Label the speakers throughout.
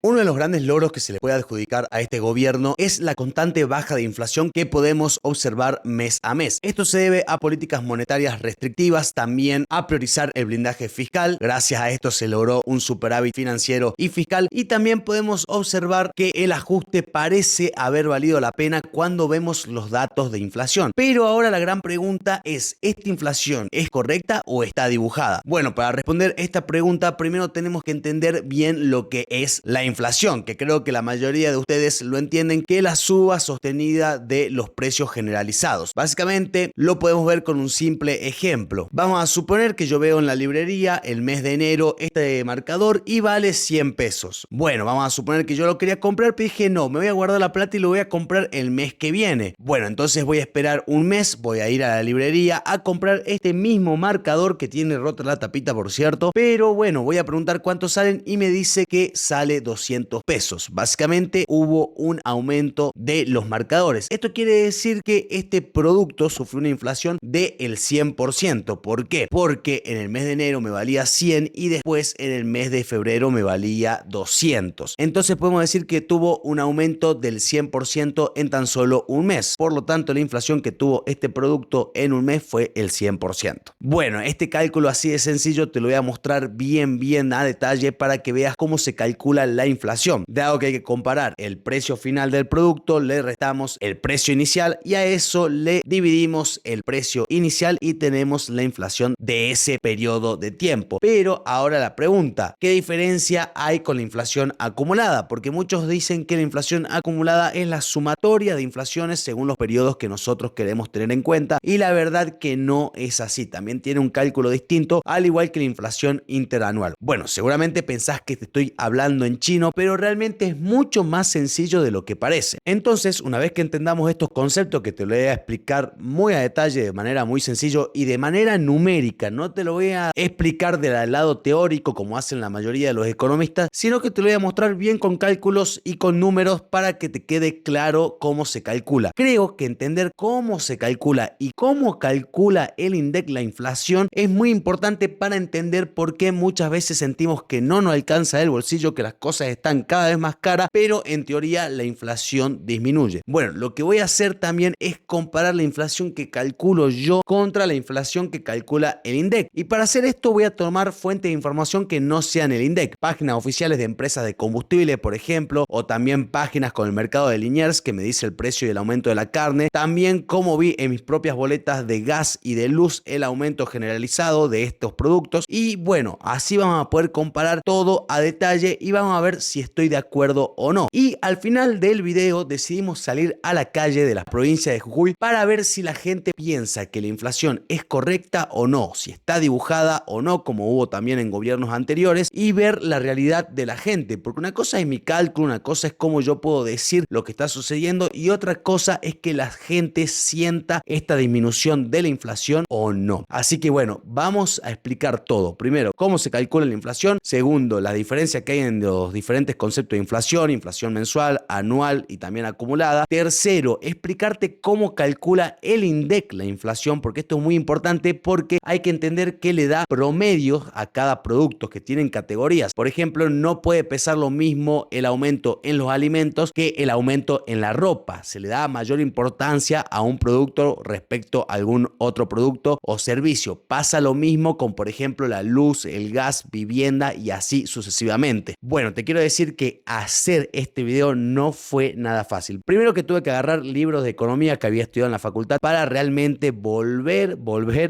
Speaker 1: Uno de los grandes logros que se le puede adjudicar a este gobierno es la constante baja de inflación que podemos observar mes a mes. Esto se debe a políticas monetarias restrictivas, también a priorizar el blindaje fiscal. Gracias a esto se logró un superávit financiero y fiscal, y también podemos observar que el ajuste parece haber valido la pena cuando vemos los datos de inflación. Pero ahora la gran pregunta es, ¿esta inflación es correcta o está dibujada? Bueno, para responder esta pregunta primero tenemos que entender bien lo que es la inflación, que creo que la mayoría de ustedes lo entienden, que es la suba sostenida de los precios generalizados. Básicamente lo podemos ver con un simple ejemplo. Vamos a suponer que yo veo en la librería el mes de enero este marcador y vale 100 pesos. Bueno, vamos a suponer que yo lo quería comprar, pero dije no, me voy a guardar la plata y lo voy a comprar el mes que viene. Bueno, entonces voy a esperar un mes, voy a ir a la librería a comprar este mismo marcador que tiene rota la tapita, por cierto, pero bueno, voy a preguntar cuánto salen y me dice que sale 200 pesos. Básicamente hubo un aumento de los marcadores. Esto quiere decir que este producto sufrió una inflación del 100%. ¿Por qué? Porque en el mes de enero me valía 100 y después en el mes de febrero me valía 200. Entonces podemos decir que tuvo un aumento del 100% en tan solo un mes. Por lo tanto, la inflación que tuvo este producto en un mes fue el 100%. Bueno, este cálculo así de sencillo te lo voy a mostrar bien a detalle para que veas cómo se calcula la inflación. Dado que hay que comparar el precio final del producto, le restamos el precio inicial y a eso le dividimos el precio inicial y tenemos la inflación de ese periodo de tiempo. Pero ahora la pregunta, ¿qué diferencia hay con la inflación acumulada? Porque muchos dicen que la inflación acumulada es la sumatoria de inflaciones según los periodos que nosotros queremos tener en cuenta, y la verdad que no es así. También tiene un cálculo distinto, al igual que la inflación interanual. Bueno, seguramente pensás que te estoy hablando en chino, pero realmente es mucho más sencillo de lo que parece. Entonces, una vez que entendamos estos conceptos, que te lo voy a explicar muy a detalle, de manera muy sencillo y de manera numérica, no te lo voy a explicar del lado teórico como hacen la mayoría de los economistas, sino que te lo voy a mostrar bien con cálculos y con números para que te quede claro cómo se calcula. Creo que entender cómo se calcula y cómo calcula el INDEC la inflación es muy importante para entender por qué muchas veces sentimos que no nos alcanza el bolsillo, que las cosas están cada vez más caras, pero en teoría la inflación disminuye. Bueno, lo que voy a hacer también es comparar la inflación que calculo yo contra la inflación que calcula el INDEC. Y para hacer esto voy a tomar fuentes de información que no sean el INDEC, páginas oficiales de empresas de combustible, por ejemplo, o también páginas con el mercado de Liniers que me dice el precio y el aumento de la carne. También como vi en mis propias boletas de gas y de luz el aumento generalizado de estos productos. Y bueno, así vamos a poder comparar todo a detalle y vamos a ver si estoy de acuerdo o no. Y al final del video decidimos salir a la calle de la provincia de Jujuy para ver si la gente piensa que la inflación es correcta o no, si está dibujada o no, como hubo también en gobiernos anteriores, y ver la realidad de la gente, porque una cosa es mi cálculo, una cosa es cómo yo puedo decir lo que está sucediendo y otra cosa es que la gente sienta esta disminución de la inflación o no. Así que bueno, vamos a explicar todo. Primero, cómo se calcula la inflación. Segundo, la diferencia que hay en los diferentes conceptos de inflación, inflación mensual, anual y también acumulada. Tercero, explicarte cómo calcula el INDEC la inflación, porque esto es muy importante porque hay que entender que le da promedios a cada producto, que tienen categorías. Por ejemplo, no puede pesar lo mismo el aumento en los alimentos que el aumento en la ropa. Se le da mayor importancia a un producto respecto a algún otro producto o servicio. Pasa lo mismo con, por ejemplo, la luz, el gas, vivienda y así sucesivamente. Bueno, te quiero decir que hacer este video no fue nada fácil. Primero que tuve que agarrar libros de economía que había estudiado en la facultad para realmente volver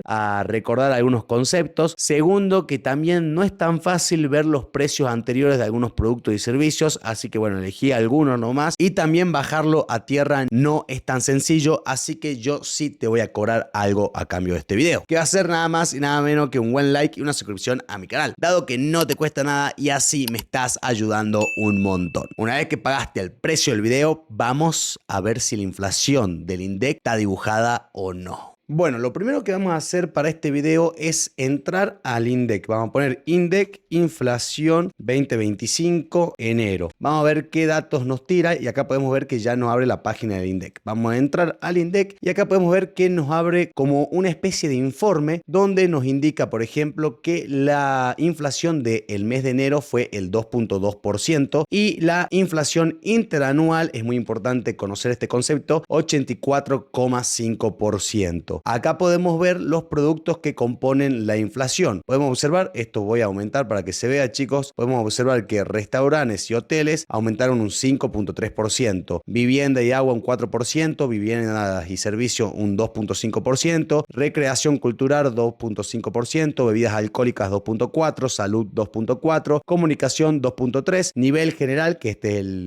Speaker 1: a recordar algunos conceptos. Segundo, que también no es tan fácil ver los precios anteriores de algunos productos y servicios, así que bueno, elegí algunos nomás, y también bajarlo a tierra no es tan sencillo, así que yo sí te voy a cobrar algo a cambio de este video, que va a ser nada más y nada menos que un buen like y una suscripción a mi canal, dado que no te cuesta nada y así me estás ayudando un montón. Una vez que pagaste el precio del video, vamos a ver si la inflación del INDEC está dibujada o no. Bueno, lo primero que vamos a hacer para este video es entrar al INDEC. Vamos a poner INDEC inflación 2025 enero. Vamos a ver qué datos nos tira y acá podemos ver que ya nos abre la página del INDEC. Vamos a entrar al INDEC y acá podemos ver que nos abre como una especie de informe donde nos indica, por ejemplo, que la inflación del mes de enero fue el 2.2% y la inflación interanual, es muy importante conocer este concepto, 84,5%. Acá podemos ver los productos que componen la inflación. Podemos observar, esto voy a aumentar para que se vea, chicos, podemos observar que restaurantes y hoteles aumentaron un 5.3%, vivienda y agua un 4%, viviendas y servicios un 2.5%, recreación cultural 2.5%, bebidas alcohólicas 2.4%, salud 2.4%, comunicación 2.3%, nivel general, que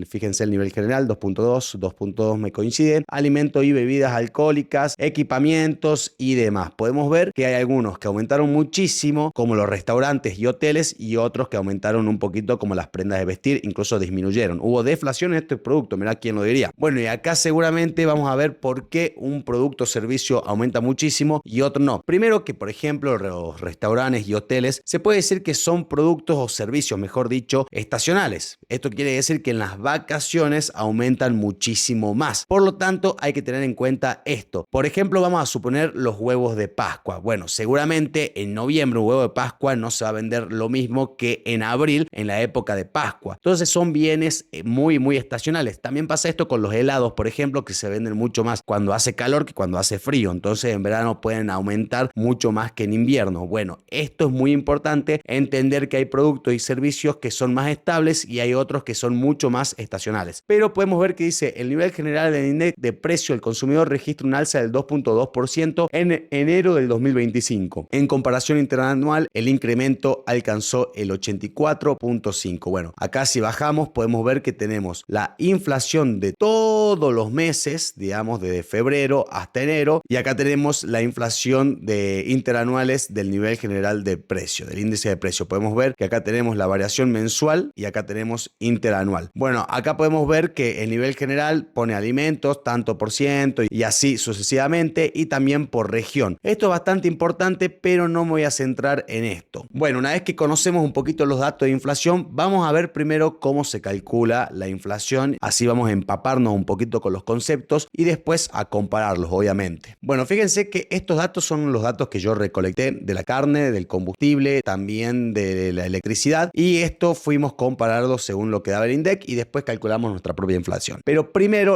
Speaker 1: fíjense el nivel general 2.2%, 2.2 me coinciden, alimento y bebidas alcohólicas, equipamientos y demás. Podemos ver que hay algunos que aumentaron muchísimo, como los restaurantes y hoteles, y otros que aumentaron un poquito, como las prendas de vestir, incluso disminuyeron. Hubo deflación en este producto, mirá quién lo diría. Bueno, y acá seguramente vamos a ver por qué un producto o servicio aumenta muchísimo y otro no. Primero que, por ejemplo, los restaurantes y hoteles, se puede decir que son productos o servicios, mejor dicho, estacionales. Esto quiere decir que en las vacaciones aumentan muchísimo más. Por lo tanto, hay que tener en cuenta esto. Por ejemplo, vamos a suponer los huevos de Pascua. Bueno, seguramente en noviembre un huevo de Pascua no se va a vender lo mismo que en abril, en la época de Pascua. Entonces son bienes muy estacionales. También pasa esto con los helados, por ejemplo, que se venden mucho más cuando hace calor que cuando hace frío. Entonces en verano pueden aumentar mucho más que en invierno. Bueno, esto es muy importante, entender que hay productos y servicios que son más estables y hay otros que son mucho más estacionales. Pero podemos ver que dice, el nivel general del índice de precio del consumidor registra un alza del 2.2% en enero del 2025. En comparación interanual, el incremento alcanzó el 84.5%. Bueno, acá si bajamos podemos ver que tenemos la inflación de todos los meses, digamos desde febrero hasta enero, y acá tenemos la inflación de interanuales del nivel general de precio, del índice de precio. Podemos ver que acá tenemos la variación mensual y acá tenemos interanual. Bueno, acá podemos ver que el nivel general pone alimentos, tanto por ciento y así sucesivamente, y también por región. Esto es bastante importante, pero no me voy a centrar en esto. Bueno, una vez que conocemos un poquito los datos de inflación, vamos a ver primero cómo se calcula la inflación. Así vamos a empaparnos un poquito con los conceptos y después a compararlos, obviamente. Bueno, fíjense que estos datos son los datos que yo recolecté de la carne, del combustible, también de la electricidad, y esto fuimos compararlos según lo que daba el INDEC y después calculamos nuestra propia inflación. Pero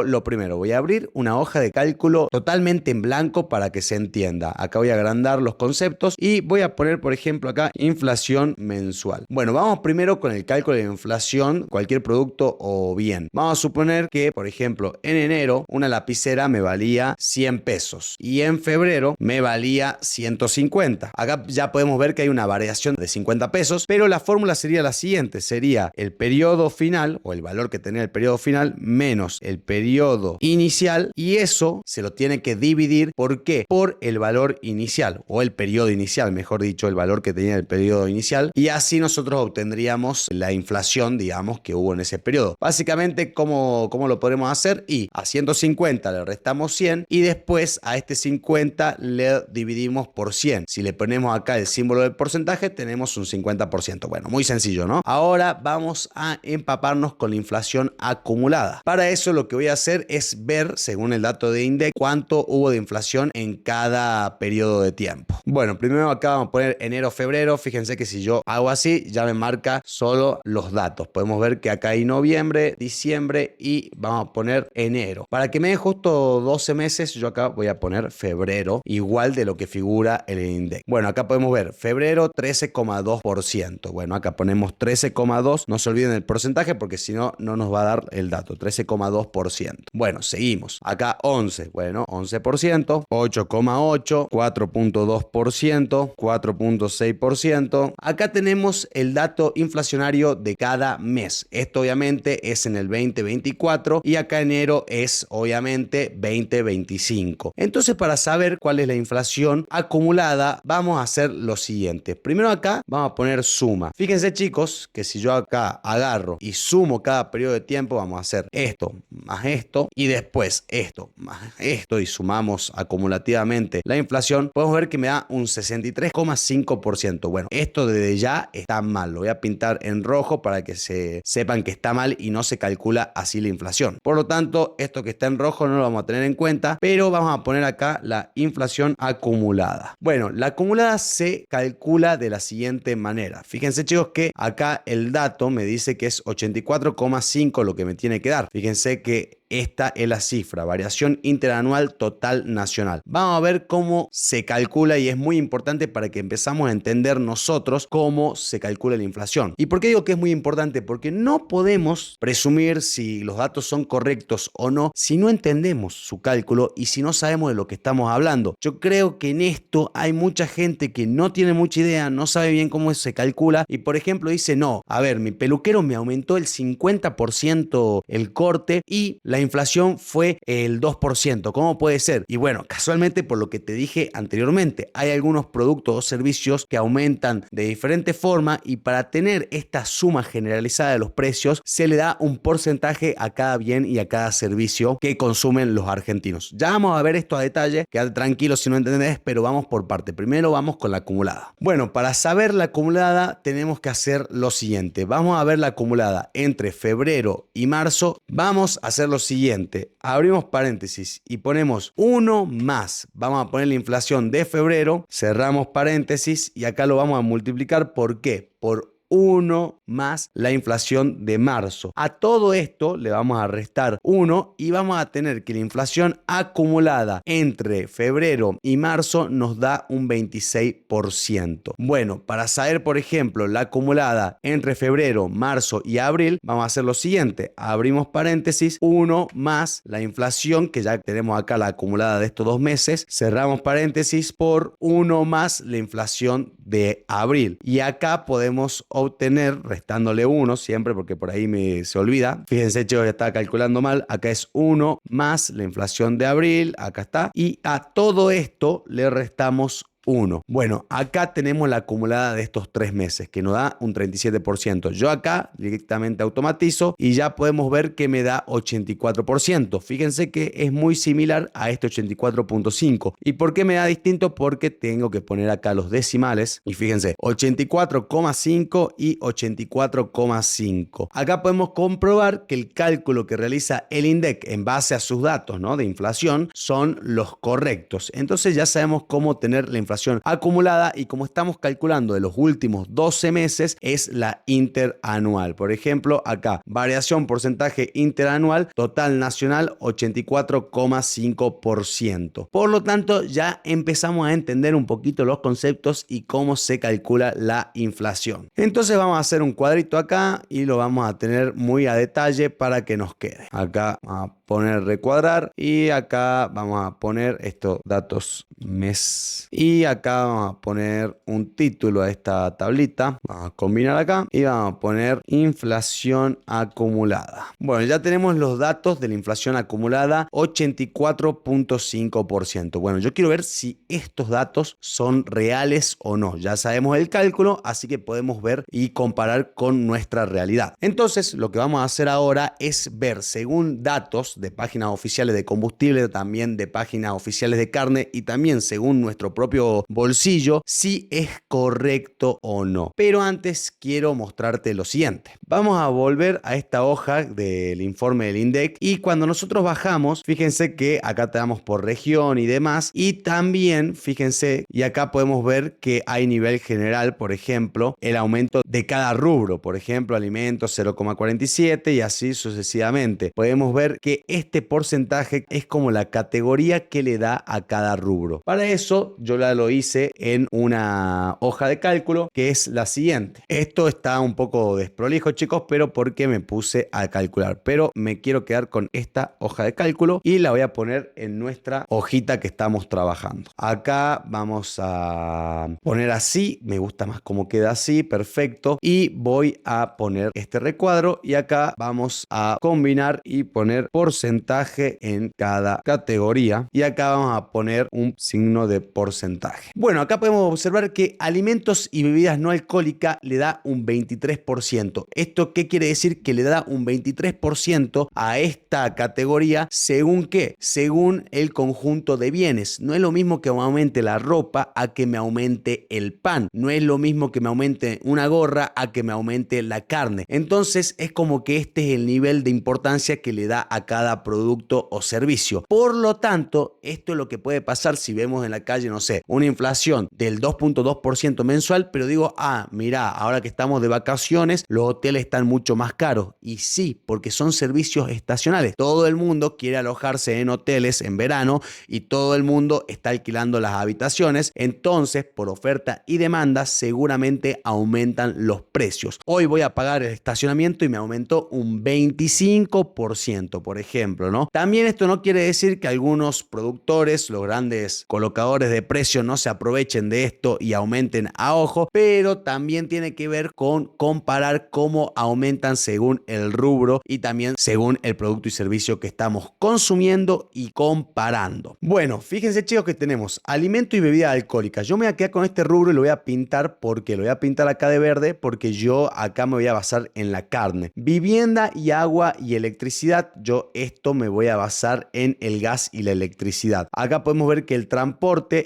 Speaker 1: lo primero, voy a abrir una hoja de cálculo totalmente en blanco para que se entienda. Acá voy a agrandar los conceptos y voy a poner, por ejemplo, acá inflación mensual. Bueno, vamos primero con el cálculo de inflación, cualquier producto o bien. Vamos a suponer que, por ejemplo, en enero una lapicera me valía 100 pesos y en febrero me valía 150. Acá ya podemos ver que hay una variación de 50 pesos, pero la fórmula sería la siguiente, sería el periodo final o el valor que tenía el periodo final menos el periodo inicial, y eso se lo tiene que dividir, ¿por qué? Por el valor inicial o el periodo inicial, mejor dicho, el valor que tenía el periodo inicial, y así nosotros obtendríamos la inflación, digamos, que hubo en ese periodo. Básicamente, ¿cómo lo podremos hacer? Y a 150 le restamos 100 y después a este 50 le dividimos por 100. Si le ponemos acá el símbolo del porcentaje, tenemos un 50%. Bueno, muy sencillo, ¿no? Ahora vamos a empaparnos con la inflación acumulada. Para eso lo que voy a hacer es ver, según el dato de INDEC, cuánto hubo de inflación en cada periodo de tiempo. Bueno, primero acá vamos a poner enero, febrero. Fíjense que si yo hago así, ya me marca solo los datos. Podemos ver que acá hay noviembre, diciembre y vamos a poner enero. Para que me dé justo 12 meses, yo acá voy a poner febrero, igual de lo que figura en el INDEC. Bueno, acá podemos ver febrero 13,2%. Bueno, acá ponemos 13,2%. No se olviden el porcentaje porque si no, no nos va a dar el dato. 13,2%. Bueno, seguimos. Acá 11. Bueno, 11%. 8,8%. 4,2%. 4,6%. Acá tenemos el dato inflacionario de cada mes. Esto obviamente es en el 2024 y acá enero es obviamente 2025. Entonces, para saber cuál es la inflación acumulada, vamos a hacer lo siguiente. Primero acá vamos a poner suma. Fíjense, chicos, que si yo acá agarro y sumo cada periodo de tiempo, vamos a hacer esto más esto y después esto más esto y sumamos acumulado acumulativamente la inflación, podemos ver que me da un 63,5%. Bueno, esto desde ya está mal. Lo voy a pintar en rojo para que se sepan que está mal y no se calcula así la inflación. Por lo tanto, esto que está en rojo no lo vamos a tener en cuenta, pero vamos a poner acá la inflación acumulada. Bueno, la acumulada se calcula de la siguiente manera. Fíjense, chicos, que acá el dato me dice que es 84,5 lo que me tiene que dar. Fíjense que esta es la cifra, variación interanual total nacional. Vamos a ver cómo se calcula y es muy importante para que empezamos a entender nosotros cómo se calcula la inflación. ¿Y por qué digo que es muy importante? Porque no podemos presumir si los datos son correctos o no si no entendemos su cálculo y si no sabemos de lo que estamos hablando. Yo creo que en esto hay mucha gente que no tiene mucha idea, no sabe bien cómo se calcula y por ejemplo dice, no, a ver, mi peluquero me aumentó el 50% el corte y la inflación fue el 2%. ¿Cómo puede ser? Y bueno, casualmente por lo que te dije anteriormente, hay algunos productos o servicios que aumentan de diferente forma y para tener esta suma generalizada de los precios se le da un porcentaje a cada bien y a cada servicio que consumen los argentinos. Ya vamos a ver esto a detalle, quédate tranquilo si no entendés, pero vamos por parte. Primero vamos con la acumulada. Bueno, para saber la acumulada tenemos que hacer lo siguiente. Vamos a ver la acumulada entre febrero y marzo. Vamos a hacer lo siguiente. Abrimos paréntesis y ponemos 1 más. Vamos a poner la inflación de febrero. Cerramos paréntesis y acá lo vamos a multiplicar. ¿Por qué? Por 1 más la inflación de marzo. A todo esto le vamos a restar 1 y vamos a tener que la inflación acumulada entre febrero y marzo nos da un 26%. Bueno, para saber, por ejemplo, la acumulada entre febrero, marzo y abril, vamos a hacer lo siguiente. Abrimos paréntesis, 1 más la inflación, que ya tenemos acá la acumulada de estos 2 meses. Cerramos paréntesis por 1 más la inflación de abril. Y acá podemos obtener, restándole 1 siempre porque por ahí se olvida. Fíjense, chicos, ya estaba calculando mal. Acá es 1 más la inflación de abril. Acá está. Y a todo esto le restamos 1. Bueno, acá tenemos la acumulada de estos 3 meses que nos da un 37%. Yo acá directamente automatizo y ya podemos ver que me da 84%. Fíjense que es muy similar a este 84.5. ¿Y por qué me da distinto? Porque tengo que poner acá los decimales y fíjense, 84,5 y 84,5. Acá podemos comprobar que el cálculo que realiza el INDEC en base a sus datos, ¿no?, de inflación son los correctos. Entonces ya sabemos cómo tener la inflación acumulada y como estamos calculando de los últimos 12 meses es la interanual. Por ejemplo, acá variación porcentaje interanual total nacional 84,5%. Por lo tanto, ya empezamos a entender un poquito los conceptos y cómo se calcula la inflación. Entonces vamos a hacer un cuadrito acá y lo vamos a tener muy a detalle para que nos quede. Acá vamos a poner recuadrar y acá vamos a poner estos datos mes y acá vamos a poner un título a esta tablita. Vamos a combinar acá y vamos a poner inflación acumulada. Bueno, ya tenemos los datos de la inflación acumulada 84,5%. Bueno, yo quiero ver si estos datos son reales o no. Ya sabemos el cálculo, así que podemos ver y comparar con nuestra realidad. Entonces, lo que vamos a hacer ahora es ver según datos de páginas oficiales de combustible, también de páginas oficiales de carne y también según nuestro propio bolsillo, si es correcto o no. Pero antes quiero mostrarte lo siguiente. Vamos a volver a esta hoja del informe del INDEC y cuando nosotros bajamos, fíjense que acá te damos por región y demás y también fíjense y acá podemos ver que hay nivel general, por ejemplo, el aumento de cada rubro, por ejemplo, alimentos 0,47 y así sucesivamente. Podemos ver que este porcentaje es como la categoría que le da a cada rubro. Para eso yo lo hice en una hoja de cálculo que es la siguiente. Esto está un poco desprolijo, chicos, pero porque me puse a calcular. Pero me quiero quedar con esta hoja de cálculo y la voy a poner en nuestra hojita que estamos trabajando. Acá vamos a poner así. Me gusta más cómo queda así. Perfecto. Y voy a poner este recuadro y acá vamos a combinar y poner porcentaje en cada categoría y acá vamos a poner un signo de porcentaje. porcentaje. Bueno, acá podemos observar que alimentos y bebidas no alcohólicas le da un 23%. ¿Esto qué quiere decir? Que le da un 23% a esta categoría según qué, según el conjunto de bienes. No es lo mismo que me aumente la ropa a que me aumente el pan. No es lo mismo que me aumente una gorra a que me aumente la carne. Entonces es como que este es el nivel de importancia que le da a cada producto o servicio. Por lo tanto, esto es lo que puede pasar si vemos en la calle, no sé, una inflación del 2.2% mensual, pero digo, mira, ahora que estamos de vacaciones, los hoteles están mucho más caros. Y sí, porque son servicios estacionales. Todo el mundo quiere alojarse en hoteles en verano y todo el mundo está alquilando las habitaciones. Entonces, por oferta y demanda, seguramente aumentan los precios. Hoy voy a pagar el estacionamiento y me aumentó un 25%, por ejemplo, ¿no? También esto no quiere decir que algunos productores, los grandes colocadores de precios, no se aprovechen de esto y aumenten a ojo, pero también tiene que ver con comparar cómo aumentan según el rubro y también según el producto y servicio que estamos consumiendo y comparando. Bueno, fíjense chicos que tenemos alimento y bebida alcohólica. Yo me voy a quedar con este rubro y lo voy a pintar porque lo voy a pintar acá de verde porque yo acá me voy a basar en la carne. Vivienda y agua y electricidad, yo esto me voy a basar en el gas y la electricidad. Acá podemos ver que el transporte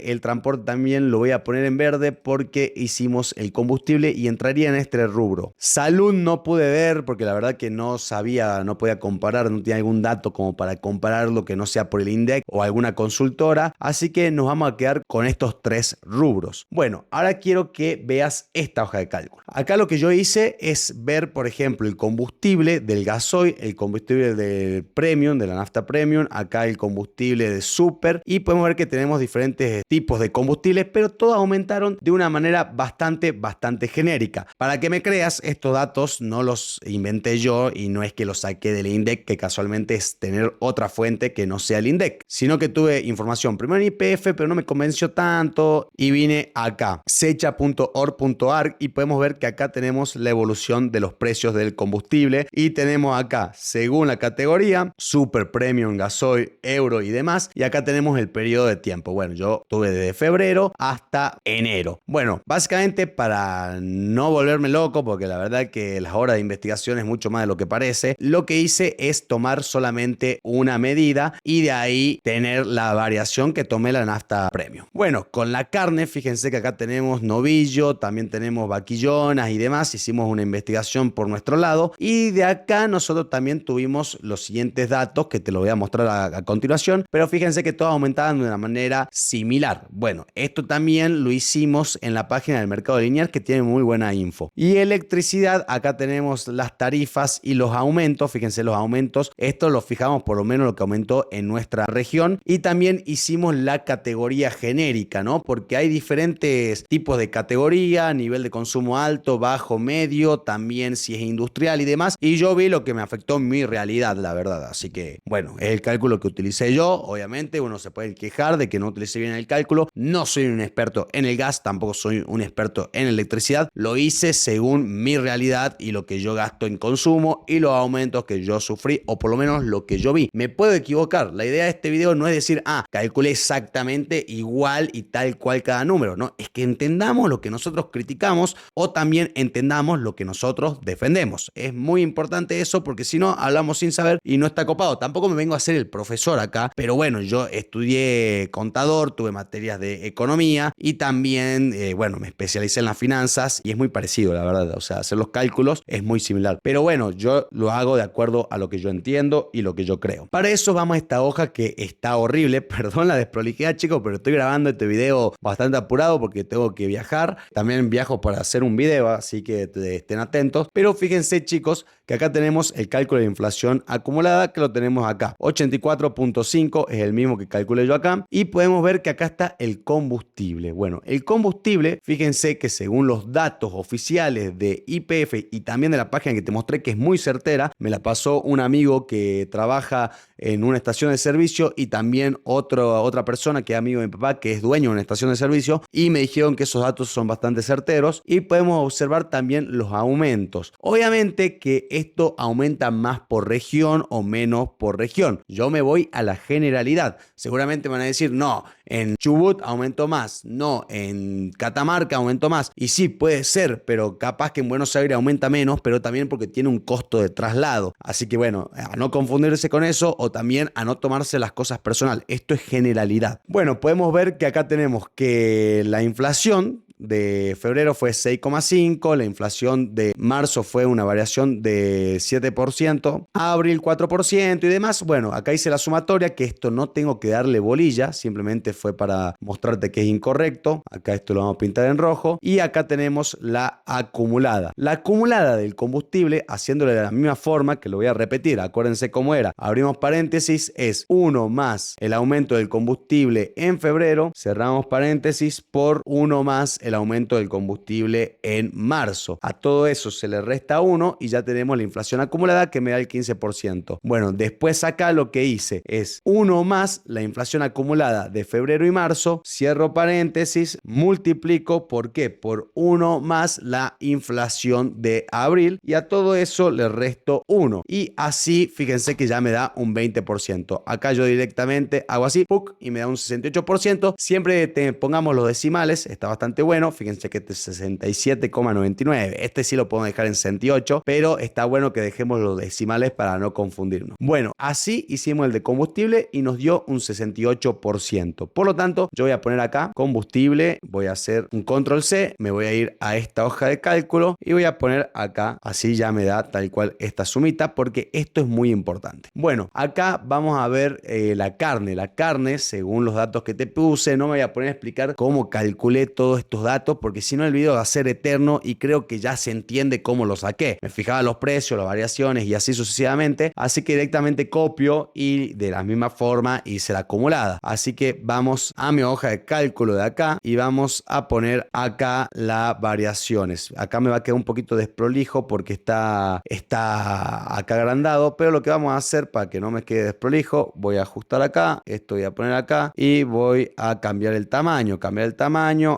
Speaker 1: también lo voy a poner en verde porque hicimos el combustible y entraría en este rubro. Salud no pude ver porque la verdad que no sabía, no podía comparar, no tenía algún dato como para compararlo que no sea por el INDEC o alguna consultora, así que nos vamos a quedar con estos tres rubros. Bueno, ahora quiero que veas esta hoja de cálculo. Acá lo que yo hice es ver, por ejemplo, el combustible del gasoil, el combustible del premium, de la nafta premium, acá el combustible de super y podemos ver que tenemos diferentes tipos de combustibles, pero todos aumentaron de una manera bastante genérica. Para que me creas, estos datos no los inventé yo y no es que los saqué del INDEC, que casualmente es tener otra fuente que no sea el INDEC, sino que tuve información primero en YPF, pero no me convenció tanto y vine acá, secha.org.ar y podemos ver que acá tenemos la evolución de los precios del combustible y tenemos acá, según la categoría, super premium, gasoil, euro y demás, y acá tenemos el periodo de tiempo. Bueno, yo tuve desde febrero hasta enero. Bueno, básicamente para no volverme loco, porque la verdad que las horas de investigación es mucho más de lo que parece, lo que hice es tomar solamente una medida y de ahí tener la variación que tomé la nafta premium. Bueno, con la carne, fíjense que acá tenemos novillo, también tenemos vaquillonas y demás, hicimos una investigación por nuestro lado y de acá nosotros también tuvimos los siguientes datos que te lo voy a mostrar a continuación, pero fíjense que todos aumentaban de una manera similar. Bueno, esto también lo hicimos en la página del mercado lineal que tiene muy buena info. Y electricidad, acá tenemos las tarifas y los aumentos, fíjense los aumentos, esto lo fijamos por lo menos lo que aumentó en nuestra región y también hicimos la categoría genérica, ¿no? Porque hay diferentes tipos de categoría, nivel de consumo alto, bajo, medio, también si es industrial y demás, y yo vi lo que me afectó en mi realidad, la verdad, así que bueno, es el cálculo que utilicé yo, obviamente uno se puede quejar de que no utilicé bien el cálculo, no soy un experto en el gas, tampoco soy un experto en electricidad, lo hice según mi realidad y lo que yo gasto en consumo y los aumentos que yo sufrí o por lo menos lo que yo vi. Me puedo equivocar, la idea de este video no es decir, calculé exactamente igual y tal cual cada número, no, es que entendamos lo que nosotros criticamos o también entendamos lo que nosotros defendemos. Es muy importante eso porque si no hablamos sin saber y no está copado. Tampoco me vengo a ser el profesor acá, pero bueno, yo estudié contador, tuve materias de economía y también, bueno, me especialicé en las finanzas y es muy parecido, la verdad, o sea, hacer los cálculos es muy similar, pero bueno, yo lo hago de acuerdo a lo que yo entiendo y lo que yo creo. Para eso vamos a esta hoja que está horrible, perdón la desprolijidad chicos, pero estoy grabando este video bastante apurado porque tengo que viajar, también viajo para hacer un video, así que estén atentos, pero fíjense chicos que acá tenemos el cálculo de inflación acumulada que lo tenemos acá, 84.5 es el mismo que calculé yo acá y podemos ver que acá está el combustible. Bueno, el combustible, fíjense que según los datos oficiales de YPF y también de la página que te mostré que es muy certera, me la pasó un amigo que trabaja en una estación de servicio y también otra persona que es amigo de mi papá que es dueño de una estación de servicio y me dijeron que esos datos son bastante certeros y podemos observar también los aumentos. Obviamente que esto aumenta más por región o menos por región. Yo me voy a la generalidad. Seguramente van a decir, no, en Chubut aumentó más, no en Catamarca aumentó más. Y sí, puede ser, pero capaz que en Buenos Aires aumenta menos, pero también porque tiene un costo de traslado. Así que bueno, a no confundirse con eso o también a no tomarse las cosas personal. Esto es generalidad. Bueno, podemos ver que acá tenemos que la inflación de febrero fue 6,5%, la inflación de marzo fue una variación de 7%, abril 4% y demás. Bueno, acá hice la sumatoria, que esto no tengo que darle bolilla, simplemente fue para mostrarte que es incorrecto. Acá esto lo vamos a pintar en rojo y acá tenemos la acumulada. La acumulada del combustible, haciéndole de la misma forma, que lo voy a repetir, acuérdense cómo era, abrimos paréntesis, es 1 más el aumento del combustible en febrero, cerramos paréntesis, por 1 más el aumento del combustible en marzo. A todo eso se le resta 1 y ya tenemos la inflación acumulada que me da el 15%. Bueno, después acá lo que hice es 1 más la inflación acumulada de febrero y marzo, cierro paréntesis, multiplico, ¿por qué? Por 1 más la inflación de abril y a todo eso le resto 1. Y así, fíjense que ya me da un 20%. Acá yo directamente hago así, ¡puc! Y me da un 68%. Siempre pongamos los decimales, está bastante bueno. Fíjense que este es 67,99. Este sí lo podemos dejar en 68, pero está bueno que dejemos los decimales para no confundirnos. Bueno, así hicimos el de combustible y nos dio un 68%. Por lo tanto, yo voy a poner acá combustible, voy a hacer un control C, me voy a ir a esta hoja de cálculo y voy a poner acá, así ya me da tal cual esta sumita, porque esto es muy importante. Bueno, acá vamos a ver la carne. La carne, según los datos que te puse, no me voy a poner a explicar cómo calculé todos estos datos, porque si no el video va a ser eterno y creo que ya se entiende cómo lo saqué. Me fijaba los precios, las variaciones y así sucesivamente, así que directamente copio y de la misma forma hice la acumulada. Así que vamos a mi hoja de cálculo de acá y vamos a poner acá las variaciones. Acá me va a quedar un poquito desprolijo porque está acá agrandado, pero lo que vamos a hacer para que no me quede desprolijo, voy a ajustar acá, esto voy a poner acá y voy a cambiar el tamaño.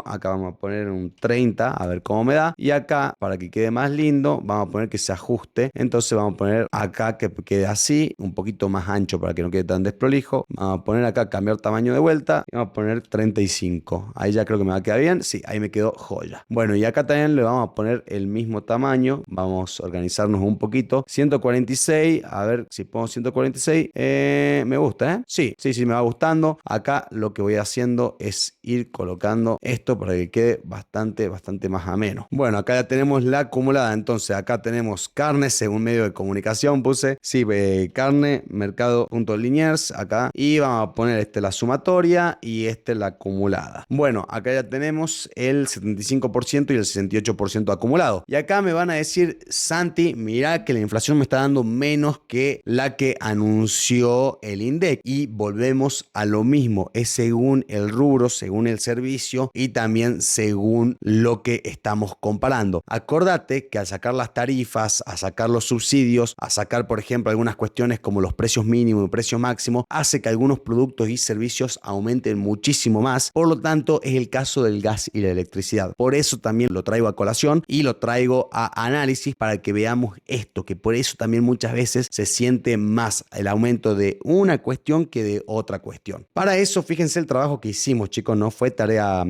Speaker 1: Acá vamos a poner un 30, a ver cómo me da, y acá para que quede más lindo vamos a poner que se ajuste, entonces vamos a poner acá que quede así, un poquito más ancho para que no quede tan desprolijo. Vamos a poner acá cambiar tamaño de vuelta y vamos a poner 35, ahí ya creo que me va a quedar bien, sí, ahí me quedó joya. Bueno, y acá también le vamos a poner el mismo tamaño, vamos a organizarnos un poquito, 146, a ver si pongo 146, me gusta, sí, me va gustando. Acá lo que voy haciendo es ir colocando esto para que quede bastante más ameno. Bueno, acá ya tenemos la acumulada, entonces acá tenemos carne según medio de comunicación, puse, sí, carne, mercado.liniers, acá, y vamos a poner la sumatoria y la acumulada. Bueno, acá ya tenemos el 75% y el 68% acumulado. Y acá me van a decir, Santi, mira que la inflación me está dando menos que la que anunció el INDEC. Y volvemos a lo mismo, es según el rubro, según el servicio y también según lo que estamos comparando. Acordate que al sacar las tarifas, a sacar los subsidios, a sacar, por ejemplo, algunas cuestiones como los precios mínimos y precios máximos, hace que algunos productos y servicios aumenten muchísimo más. Por lo tanto, es el caso del gas y la electricidad. Por eso también lo traigo a colación y lo traigo a análisis para que veamos esto, que por eso también muchas veces se siente más el aumento de una cuestión que de otra cuestión. Para eso, fíjense el trabajo que hicimos, chicos, no fue tarea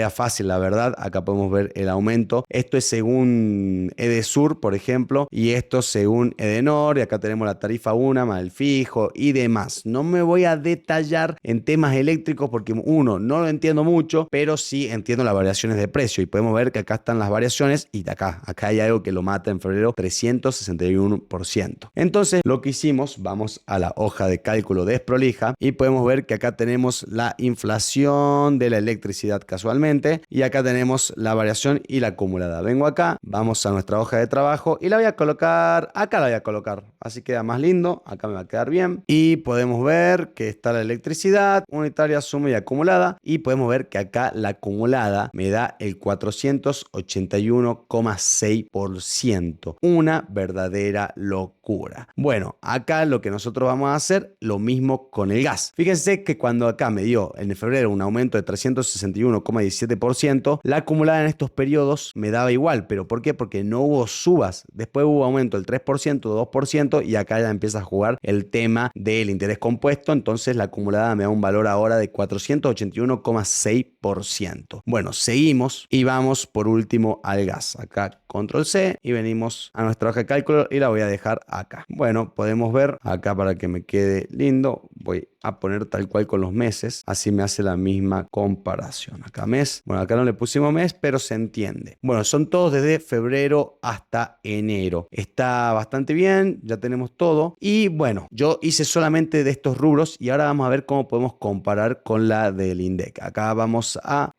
Speaker 1: fácil, la verdad. Acá podemos ver el aumento. Esto es según Edesur, por ejemplo, y esto según Edenor, y acá tenemos la tarifa UNA más el fijo y demás. No me voy a detallar en temas eléctricos porque no lo entiendo mucho, pero sí entiendo las variaciones de precio y podemos ver que acá están las variaciones y acá hay algo que lo mata en febrero, 361%. Entonces lo que hicimos, vamos a la hoja de cálculo desprolija y podemos ver que acá tenemos la inflación de la electricidad casualmente y acá tenemos la variación y la acumulada. Vengo acá, vamos a nuestra hoja de trabajo y la voy a colocar, acá la voy a colocar, así queda más lindo, acá me va a quedar bien y podemos ver que está la electricidad unitaria, suma y acumulada y podemos ver que acá la acumulada me da el 481,6%, una verdadera locura. Bueno, acá lo que nosotros vamos a hacer, lo mismo con el gas. Fíjense que cuando acá me dio en febrero un aumento de 361,17%, 23%, la acumulada en estos periodos me daba igual. ¿Pero por qué? Porque no hubo subas. Después hubo aumento del 3%, 2% y acá ya empieza a jugar el tema del interés compuesto. Entonces la acumulada me da un valor ahora de 481,6%. Bueno, seguimos y vamos por último al gas. Acá control C y venimos a nuestra hoja de cálculo y la voy a dejar acá. Bueno, podemos ver acá para que me quede lindo. Voy a poner tal cual con los meses, así me hace la misma comparación. Acá mes, bueno, acá no le pusimos mes, pero se entiende. Bueno, son todos desde febrero hasta enero. Está bastante bien, ya tenemos todo. Y bueno, yo hice solamente de estos rubros y ahora vamos a ver cómo podemos comparar con la del INDEC. Acá vamos a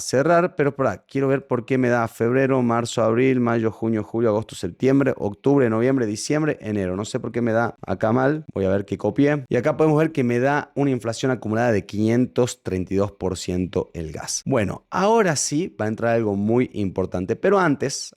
Speaker 1: cerrar, pero por ahí quiero ver por qué me da febrero, marzo, abril, mayo, junio, julio, agosto, septiembre, octubre, noviembre, diciembre, enero. No sé por qué me da acá mal. Voy a ver que copié. Y acá podemos ver que me da una inflación acumulada de 532% el gas. Bueno, ahora sí va a entrar algo muy importante, pero antes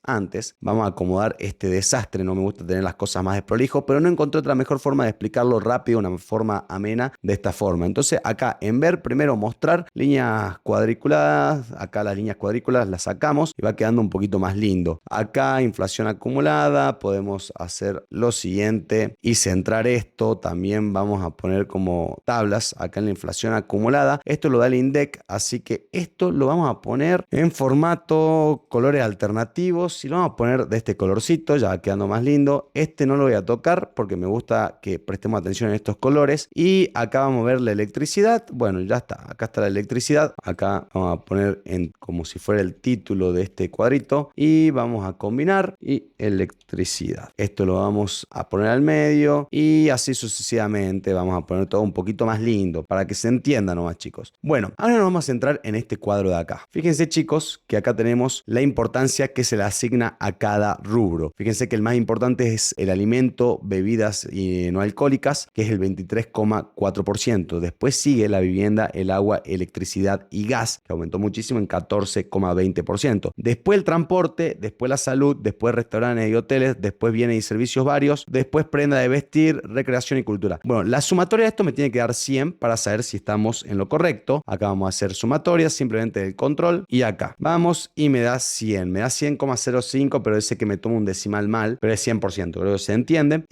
Speaker 1: vamos a acomodar este desastre. No me gusta tener las cosas más desprolijo, pero no encontré otra mejor forma de explicarlo rápido, una forma amena de esta forma. Entonces acá en ver, primero mostrar líneas cuadriculadas. Acá las líneas cuadrículas las sacamos y va quedando un poquito más lindo. Acá inflación acumulada, podemos hacer lo siguiente y centrar esto. También vamos a poner como tablas acá en la inflación acumulada. Esto lo da el INDEC, así que esto lo vamos a poner en formato colores alternativos y lo vamos a poner de este colorcito, ya va quedando más lindo. Este no lo voy a tocar porque me gusta que prestemos atención en estos colores. Y acá vamos a ver la electricidad. Bueno, ya está, acá está la electricidad. Acá vamos a poner en como si fuera el título de este cuadrito y vamos a combinar y electricidad. Esto lo vamos a poner al medio y así sucesivamente vamos a poner todo un poquito más lindo para que se entienda nomás, chicos. Bueno, ahora nos vamos a centrar en este cuadro de acá. Fíjense, chicos, que acá tenemos la importancia que se le asigna a cada rubro. Fíjense que el más importante es el alimento, bebidas y no alcohólicas, que es el 23,4%. Después sigue la vivienda, el agua, electricidad y gas, que aumentó muchísimo en 14,20%. Después el transporte, después la salud, después restaurantes y hoteles, después bienes y servicios varios, después prenda de vestir, recreación y cultura. Bueno, la sumatoria de esto me tiene que dar 100 para saber si estamos en lo correcto. Acá vamos a hacer sumatoria simplemente del control y acá vamos y me da 100. Me da 100,05, pero ese que me toma un decimal mal, pero es 100%, creo que se entiende.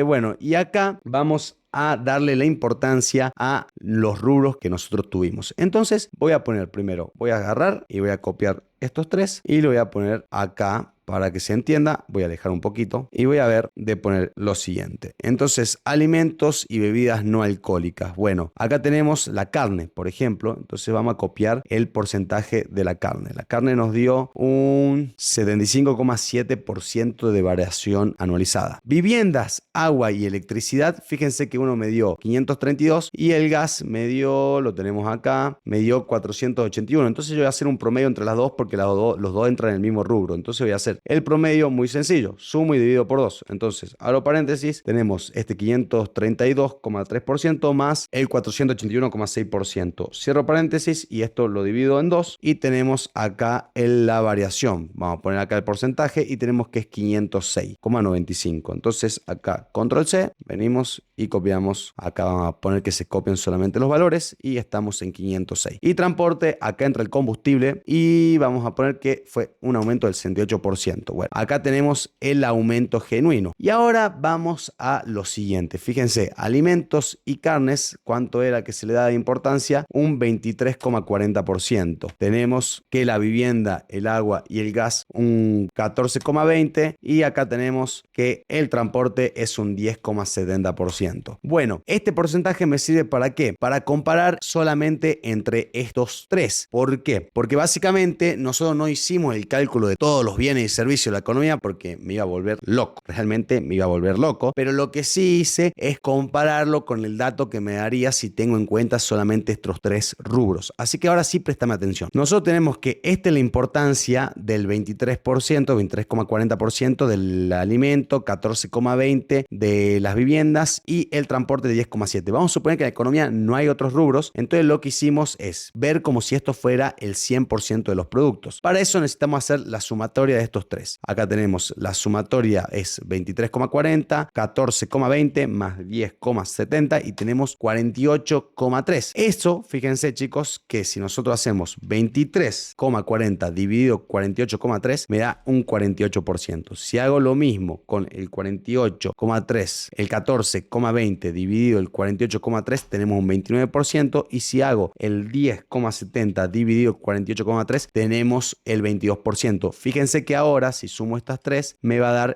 Speaker 1: Bueno, y acá vamos a darle la importancia a los rubros que nosotros tuvimos. Entonces voy a poner primero, voy a agarrar y voy a copiar estos tres y lo voy a poner acá. Para que se entienda, voy a alejar un poquito y voy a ver de poner lo siguiente. Entonces, alimentos y bebidas no alcohólicas. Bueno, acá tenemos la carne, por ejemplo. Entonces vamos a copiar el porcentaje de la carne. La carne nos dio un 75,7% de variación anualizada. Viviendas, agua y electricidad. Fíjense que uno me dio 532 y el gas me dio, lo tenemos acá, me dio 481. Entonces yo voy a hacer un promedio entre las dos porque los dos entran en el mismo rubro. Entonces voy a hacer el promedio muy sencillo, sumo y divido por 2. Entonces, abro paréntesis, tenemos este 532,3% más el 481,6%. Cierro paréntesis y esto lo divido en 2 y tenemos acá la variación. Vamos a poner acá el porcentaje y tenemos que es 506,95. Entonces, acá control C, venimos y copiamos. Acá vamos a poner que se copien solamente los valores y estamos en 506. Y transporte, acá entra el combustible y vamos a poner que fue un aumento del 68%. Bueno, acá tenemos el aumento genuino. Y ahora vamos a lo siguiente. Fíjense, alimentos y carnes, ¿cuánto era que se le da de importancia? Un 23,40%. Tenemos que la vivienda, el agua y el gas un 14,20%. Y acá tenemos que el transporte es un 10,70%. Bueno, este porcentaje me sirve ¿para qué? Para comparar solamente entre estos tres. ¿Por qué? Porque básicamente nosotros no hicimos el cálculo de todos los bienes y servicios de la economía porque me iba a volver loco. Realmente me iba a volver loco. Pero lo que sí hice es compararlo con el dato que me daría si tengo en cuenta solamente estos tres rubros. Así que ahora sí préstame atención. Nosotros tenemos que esta es la importancia del 23%, 23,40% del alimento, 14,20% de las viviendas y el transporte de 10,7%. Vamos a suponer que en la economía no hay otros rubros. Entonces lo que hicimos es ver como si esto fuera el 100% de los productos. productos. Para eso necesitamos hacer la sumatoria de estos tres. Acá tenemos la sumatoria es 23,40, 14,20 más 10,70 y tenemos 48,3. Eso, fíjense chicos, que si nosotros hacemos 23,40 dividido 48,3 me da un 48%. Si hago lo mismo con el 48,3, el 14,20 dividido el 48,3 tenemos un 29% y si hago el 10,70 dividido 48,3 tenemos el 22%. Fíjense que ahora si sumo estas tres me va a dar,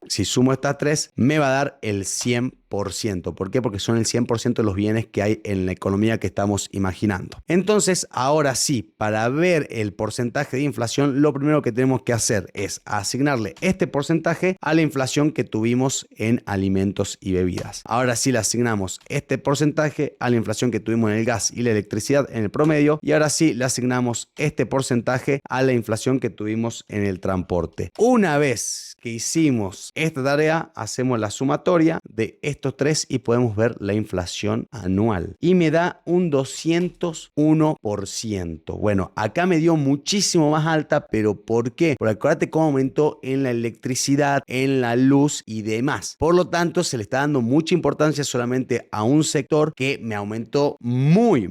Speaker 1: el 100%. ¿Por qué? Porque son el 100% de los bienes que hay en la economía que estamos imaginando. Entonces, ahora sí, para ver el porcentaje de inflación, lo primero que tenemos que hacer es asignarle este porcentaje a la inflación que tuvimos en alimentos y bebidas. Ahora sí le asignamos este porcentaje a la inflación que tuvimos en el gas y la electricidad en el promedio y ahora sí le asignamos este porcentaje a la inflación que tuvimos en el transporte. Una vez que hicimos esta tarea, hacemos la sumatoria de estos tres y podemos ver la inflación anual. Y me da un 201%. Bueno, acá me dio muchísimo más alta, pero ¿por qué? Porque acuérdate cómo aumentó en la electricidad, en la luz y demás. Por lo tanto, se le está dando mucha importancia solamente a un sector que me aumentó muy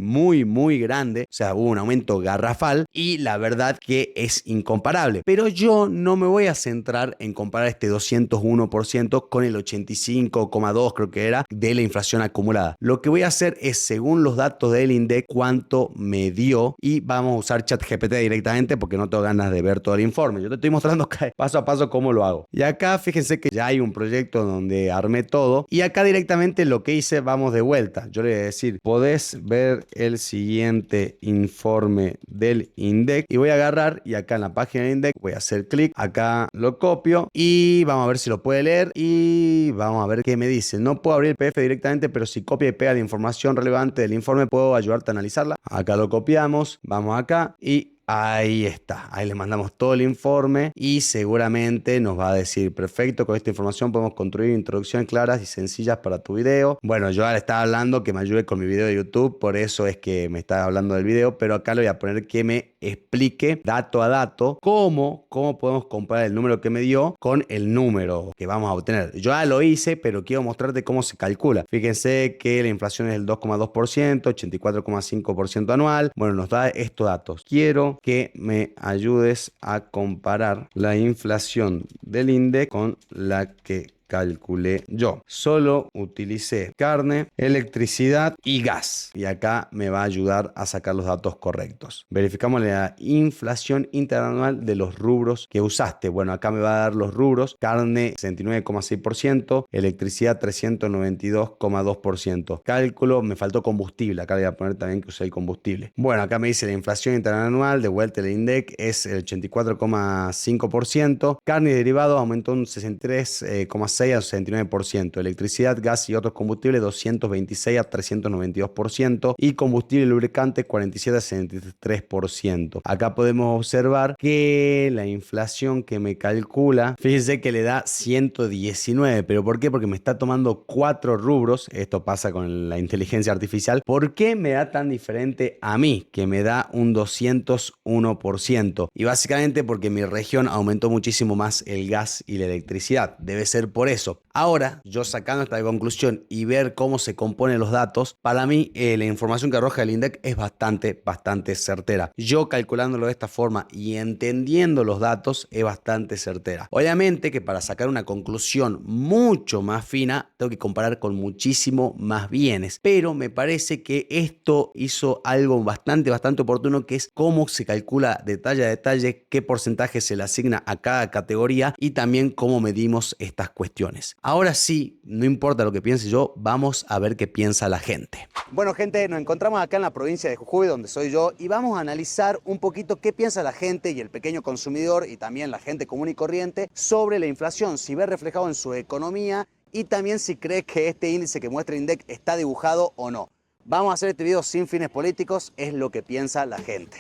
Speaker 1: grande. O sea, hubo un aumento garrafal y la verdad que es incomparable. Pero yo no me voy a centrar en comparar este 201% con el 85,2 creo que era de la inflación acumulada. Lo que voy a hacer es según los datos del INDEC cuánto me dio y vamos a usar ChatGPT directamente porque no tengo ganas de ver todo el informe. Yo te estoy mostrando paso a paso cómo lo hago. Y acá fíjense que ya hay un proyecto donde armé todo y acá directamente lo que hice, vamos de vuelta. Yo le voy a decir, podés ver el siguiente informe del INDEC y voy a agarrar y acá en la página del INDEC voy a hacer clic, acá lo copio y vamos a ver si lo puede leer y vamos a ver qué me dice. No puedo abrir el PDF directamente, pero si copia y pega la información relevante del informe puedo ayudarte a analizarla. Acá lo copiamos, vamos acá y ahí está, ahí le mandamos todo el informe y seguramente nos va a decir, perfecto, con esta información podemos construir introducciones claras y sencillas para tu video. Bueno, yo le estaba hablando que me ayude con mi video de YouTube, por eso es que me está hablando del video, pero acá le voy a poner que me explique dato a dato cómo podemos comparar el número que me dio con el número que vamos a obtener. Yo ya lo hice, pero quiero mostrarte cómo se calcula. Fíjense que la inflación es el 2,2%, 84,5% anual. Bueno, nos da estos datos. Quiero que me ayudes a comparar la inflación del INDEC con la que calculé yo. Solo utilicé carne, electricidad y gas. Y acá me va a ayudar a sacar los datos correctos. Verificamos la inflación interanual de los rubros que usaste. Bueno, acá me va a dar los rubros. Carne 69,6%, electricidad 392,2%. Cálculo, me faltó combustible. Acá le voy a poner también que usé el combustible. Bueno, acá me dice la inflación interanual, de vuelta el INDEC, es el 84,5%. Carne y derivados aumentó un 63,6% a 69%, electricidad, gas y otros combustibles 226 a 392% y combustible y lubricante 47 a 73%. Acá podemos observar que la inflación que me calcula, fíjense que le da 119, pero ¿por qué? Porque me está tomando 4 rubros, esto pasa con la inteligencia artificial. ¿Por qué me da tan diferente a mí, que me da un 201%? Y básicamente porque en mi región aumentó muchísimo más el gas y la electricidad, debe ser por eso. Ahora, yo sacando esta conclusión y ver cómo se componen los datos, para mí la información que arroja el INDEC es bastante certera. Yo calculándolo de esta forma y entendiendo los datos es bastante certera. Obviamente que para sacar una conclusión mucho más fina tengo que comparar con muchísimo más bienes, pero me parece que esto hizo algo bastante oportuno, que es cómo se calcula detalle a detalle qué porcentaje se le asigna a cada categoría y también cómo medimos estas cuestiones. Ahora sí, no importa lo que piense yo, vamos a ver qué piensa la gente. Bueno, gente, nos encontramos acá en la provincia de Jujuy, donde soy yo, y vamos a analizar un poquito qué piensa la gente y el pequeño consumidor y también la gente común y corriente sobre la inflación, si ve reflejado en su economía y también si cree que este índice que muestra INDEC está dibujado o no. Vamos a hacer este video sin fines políticos, es lo que piensa la gente.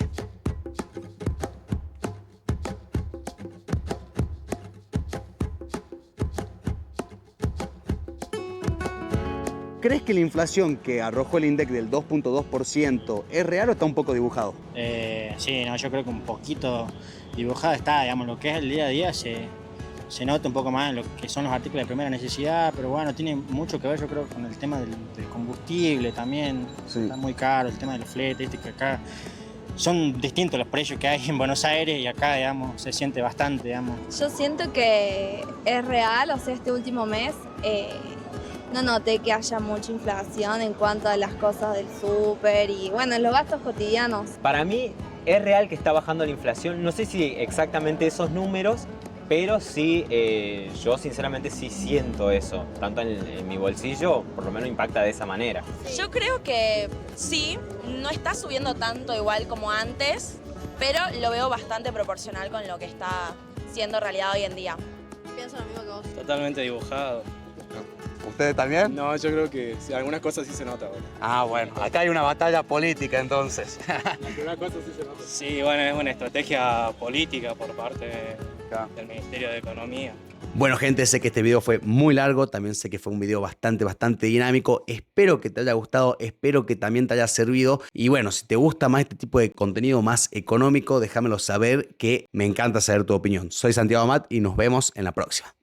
Speaker 1: ¿Crees que la inflación que arrojó el INDEC del 2.2% es real o está un poco dibujado?
Speaker 2: Sí, no, yo creo que un poquito dibujada está, digamos, lo que es el día a día se nota un poco más en lo que son los artículos de primera necesidad, pero bueno, tiene mucho que ver, yo creo, con el tema del combustible también.
Speaker 1: Sí.
Speaker 2: Está muy caro, el tema de los fletes, que acá son distintos los precios que hay en Buenos Aires y acá, digamos, se siente bastante, digamos.
Speaker 3: Yo siento que es real, o sea, este último mes no noté que haya mucha inflación en cuanto a las cosas del súper y bueno, en los gastos cotidianos.
Speaker 4: Para mí es real que está bajando la inflación, no sé si exactamente esos números, pero sí, yo sinceramente sí siento eso, tanto en mi bolsillo, por lo menos impacta de esa manera.
Speaker 5: Yo creo que sí, no está subiendo tanto igual como antes, pero lo veo bastante proporcional con lo que está siendo realidad hoy en día.
Speaker 3: Pienso lo mismo que vos.
Speaker 6: Totalmente dibujado.
Speaker 1: ¿Ustedes también?
Speaker 6: No, yo creo que sí, algunas cosas sí se nota. Bueno.
Speaker 1: Ah, bueno, acá hay una batalla política entonces.
Speaker 6: Algunas cosas sí se nota. Sí, bueno, es una estrategia política por parte del Ministerio de Economía.
Speaker 1: Bueno, gente, sé que este video fue muy largo, también sé que fue un video bastante dinámico. Espero que te haya gustado, espero que también te haya servido. Y bueno, si te gusta más este tipo de contenido más económico, déjamelo saber, que me encanta saber tu opinión. Soy Santiago Amat y nos vemos en la próxima.